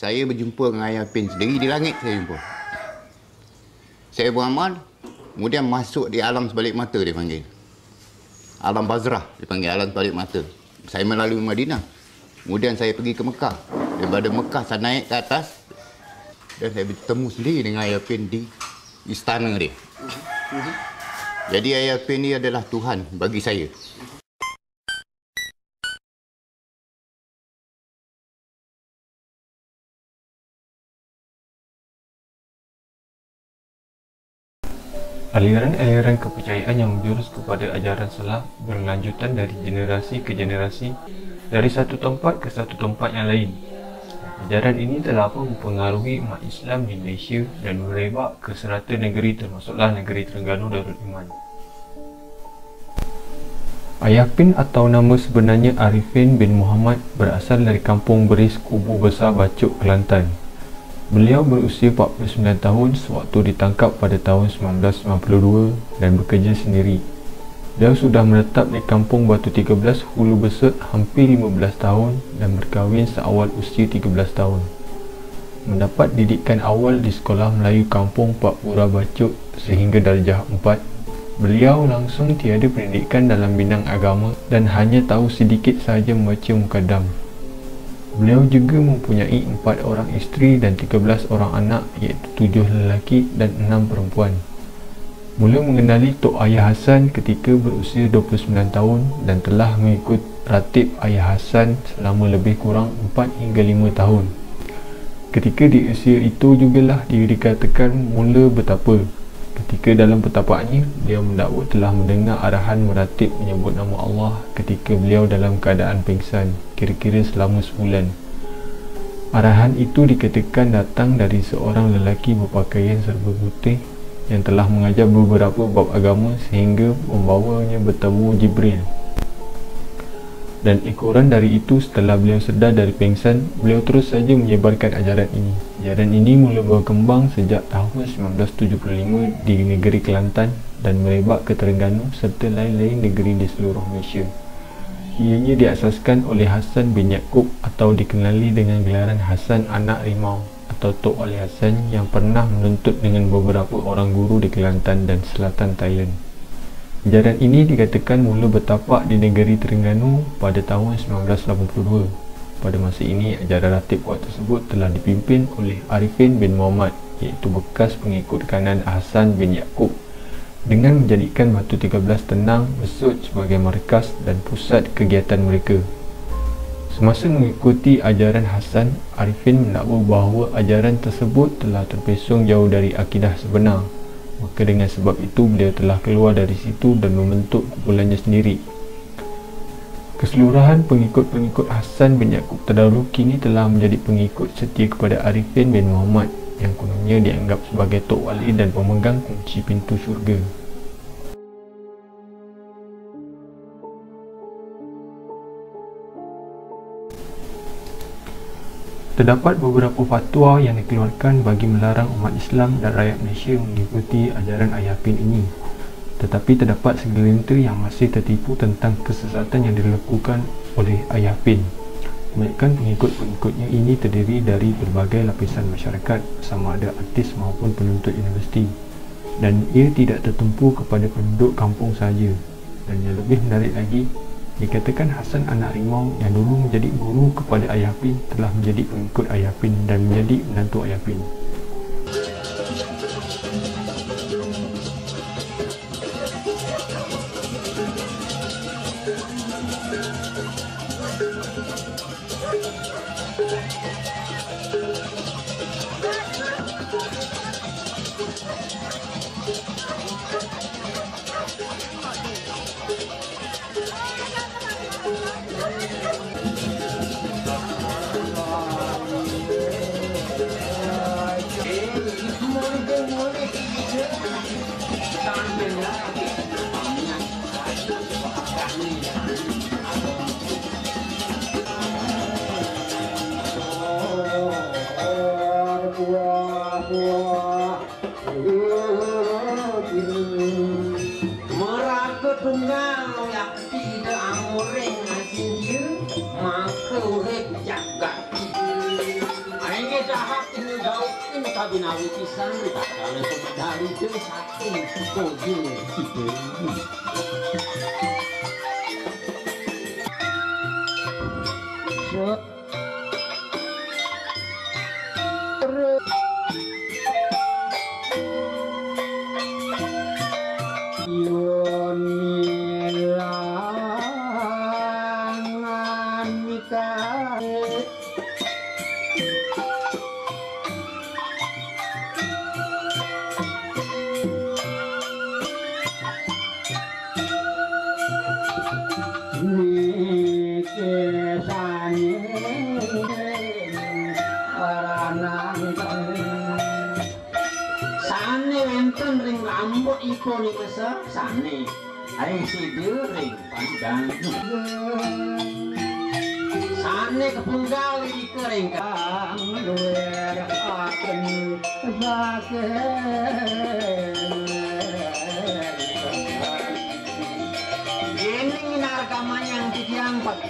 saya berjumpa dengan Ayah Pin sendiri di langit. Saya jumpa. Saya beramal, kemudian masuk di alam sebalik mata dia panggil. Alam Bazrah dia panggil, alam sebalik mata. Saya melalui Madinah. Kemudian saya pergi ke Mekah. Daripada Mekah saya naik ke atas dan saya bertemu sendiri dengan Ayah Pin di istana dia. Jadi Ayah Pin ni adalah Tuhan bagi saya. Aliran-aliran kepercayaan yang menjurus kepada ajaran salah berlanjutan dari generasi ke generasi, dari satu tempat ke satu tempat yang lain. Ajaran ini telah pun mempengaruhi umat Islam di Malaysia dan merebak ke serata negeri termasuklah negeri Terengganu Darul Iman. Ayah Pin atau nama sebenarnya Arifin bin Muhammad berasal dari kampung Beris, Kubu Besar, Bacuk, Kelantan. Beliau berusia 49 tahun sewaktu ditangkap pada tahun 1992 dan bekerja sendiri. Beliau sudah menetap di kampung Batu 13, Hulu Besut hampir 15 tahun dan berkahwin seawal usia 13 tahun. Mendapat didikan awal di Sekolah Melayu Kampung Pak Pura Bacuk sehingga darjah 4. Beliau langsung tiada pendidikan dalam bidang agama dan hanya tahu sedikit sahaja membaca mukadam. Beliau juga mempunyai 4 orang isteri dan 13 orang anak, iaitu 7 lelaki dan 6 perempuan. Mula mengenali Tok Ayah Hassan ketika berusia 29 tahun dan telah mengikut ratib Ayah Hassan selama lebih kurang 4 hingga 5 tahun. Ketika di usia itu jugalah dia dikatakan mula bertapa. Ketika dalam pertapaannya, beliau mendakwa telah mendengar arahan meratib menyebut nama Allah ketika beliau dalam keadaan pingsan, kira-kira selama sebulan. Arahan itu dikatakan datang dari seorang lelaki berpakaian serba putih yang telah mengajar beberapa bab agama sehingga membawanya bertemu Jibril. Dan ekoran dari itu, setelah beliau sedar dari pingsan, beliau terus saja menyebarkan ajaran ini. Ajaran ini mula berkembang sejak tahun 1975 di negeri Kelantan dan merebak ke Terengganu serta lain-lain negeri di seluruh Malaysia. Ianya diasaskan oleh Hassan bin Yaqub atau dikenali dengan gelaran Hassan Anak Rimau atau Tok Ali Hassan yang pernah menuntut dengan beberapa orang guru di Kelantan dan selatan Thailand. Ajaran ini dikatakan mula bertapak di negeri Terengganu pada tahun 1982. Pada masa ini, ajaran ratib kuat tersebut telah dipimpin oleh Arifin bin Muhammad, iaitu bekas pengikut kanan Hassan bin Yaqub, dengan menjadikan Batu 13 Tenang Besut sebagai markas dan pusat kegiatan mereka. Semasa mengikuti ajaran Hassan, Arifin mendakwa bahawa ajaran tersebut telah terpesong jauh dari akidah sebenar. Maka dengan sebab itu beliau telah keluar dari situ dan membentuk kumpulannya sendiri. Keseluruhan pengikut-pengikut Hassan bin Yaqub terdahulu kini telah menjadi pengikut setia kepada Arifin bin Muhammad yang kononnya dianggap sebagai Tok Wali dan pemegang kunci pintu syurga. Terdapat beberapa fatwa yang dikeluarkan bagi melarang umat Islam dan rakyat Malaysia mengikuti ajaran Ayah Pin ini. Tetapi terdapat segelintir yang masih tertipu tentang kesesatan yang dilakukan oleh Ayah Pin. Kebanyakan pengikut-pengikutnya ini terdiri dari berbagai lapisan masyarakat, sama ada artis maupun penuntut universiti. Dan ia tidak tertumpu kepada penduduk kampung sahaja. Dan yang lebih menarik lagi, dikatakan Hassan Anak Rimau yang dulu menjadi guru kepada Ayah Pin telah menjadi pengikut Ayah Pin dan menjadi menantu Ayah Pin. tak binawi pisan tak kalau pemedali itu satu setuju gitu. Iko ni masa sane, ay si ring pandang. Sane kepunggal di kering kang luar akan sakit. Ini narkama yang diang pak.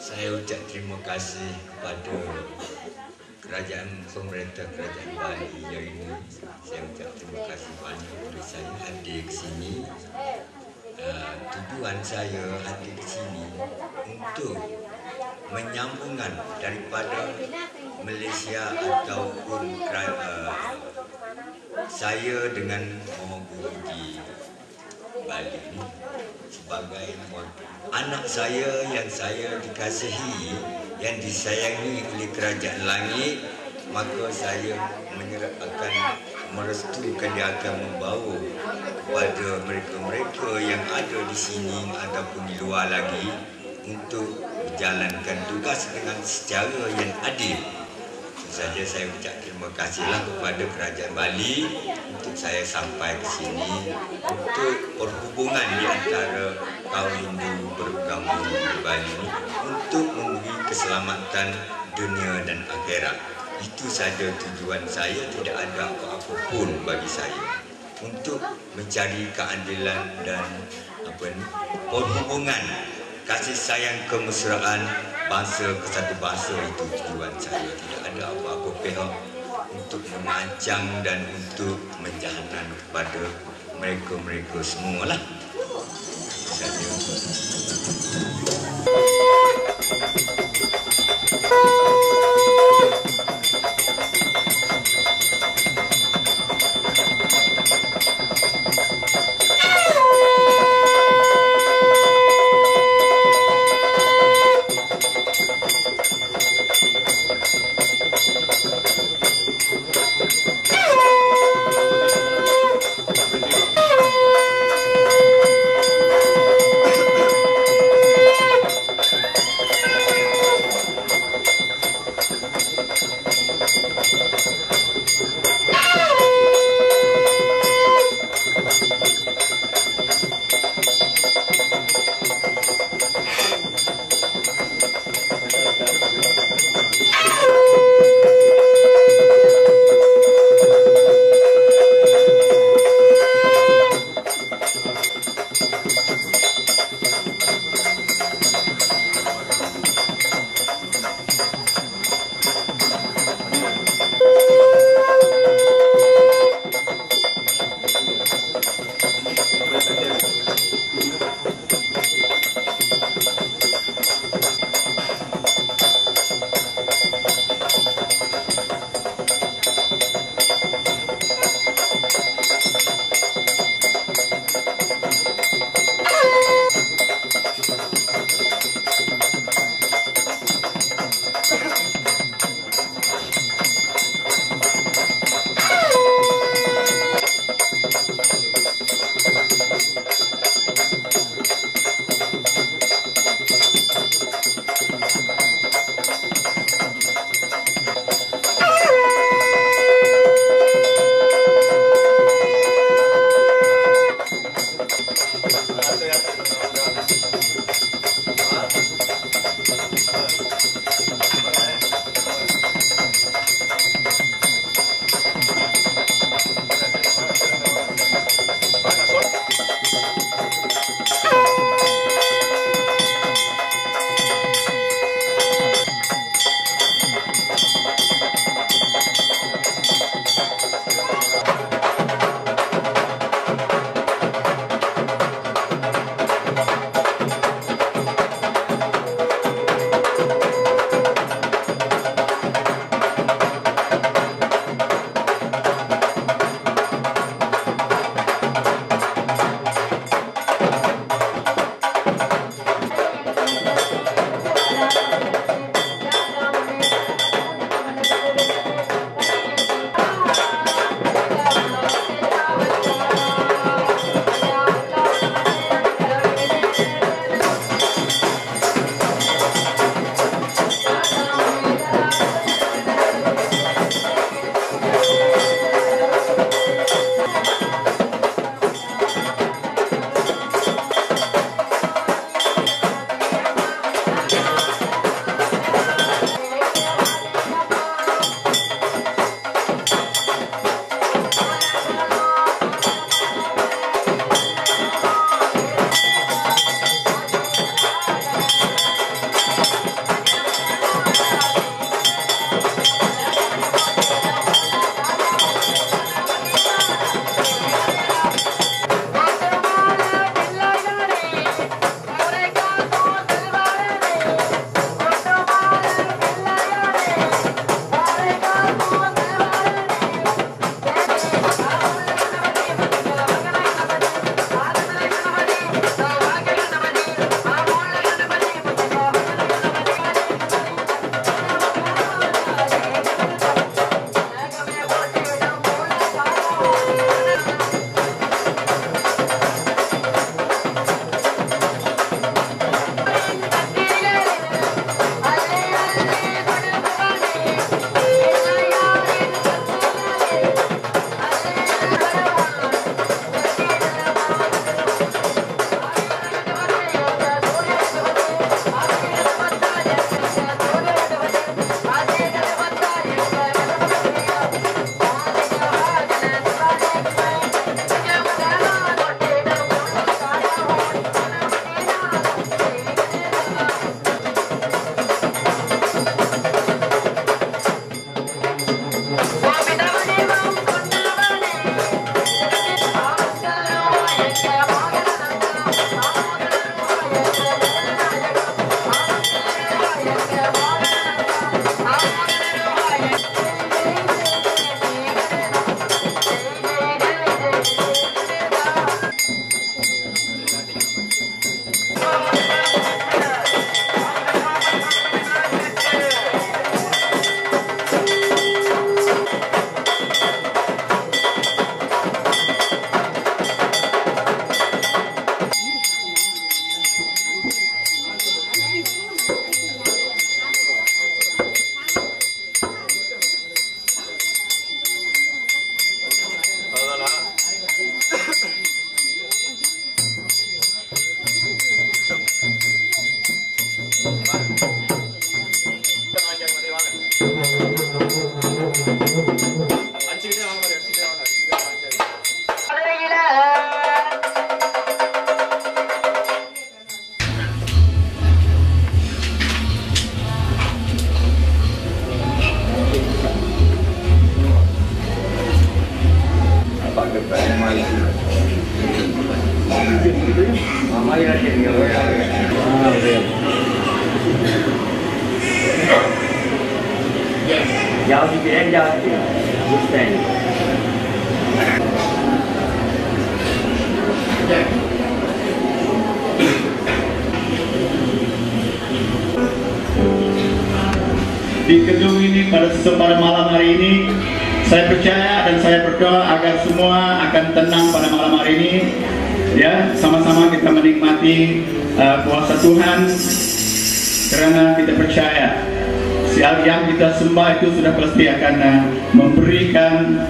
Saya ucap terima kasih kepada pemerintah kerajaan Bali yang ini. Saya ucap terima kasih banyak kepada saya hadir ke sini. Tujuan saya hadir ke sini untuk menyambungkan daripada Malaysia ataupun saya dengan orang guru di Bali ini sebagai anak saya yang saya dikasihi, yang disayangi oleh kerajaan langit, maka saya akan merestukan dia akan membawa kepada mereka-mereka yang ada di sini ataupun di luar lagi untuk menjalankan tugas dengan secara yang adil. Saja saya ucap terima kasihlah kepada kerajaan Bali untuk saya sampai ke sini untuk perhubungan di antara kaum Hindu beragama di Bali ini untuk memberi keselamatan dunia dan akhirat. Itu saja tujuan saya, tidak ada apa-apa pun bagi saya untuk mencari keadilan dan perhubungan kasih sayang kemesraan bangsa ke satu bangsa. Itu tujuan saya, tidak ada apa-apa pihak untuk mengancam dan untuk menjahanam kepada mereka-mereka semualah. Saja. Okay, jauh dia. Understand. Di gedung ini pada malam hari ini, saya percaya dan saya berdoa agar semua akan tenang pada malam hari ini. Ya, sama-sama kita menikmati kuasa Tuhan, karena kita percaya yang kita sembah itu sudah pasti akan memberikan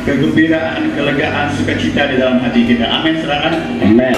kegembiraan, kelegaan, sukacita di dalam hati kita. Amin, saudara. Amin.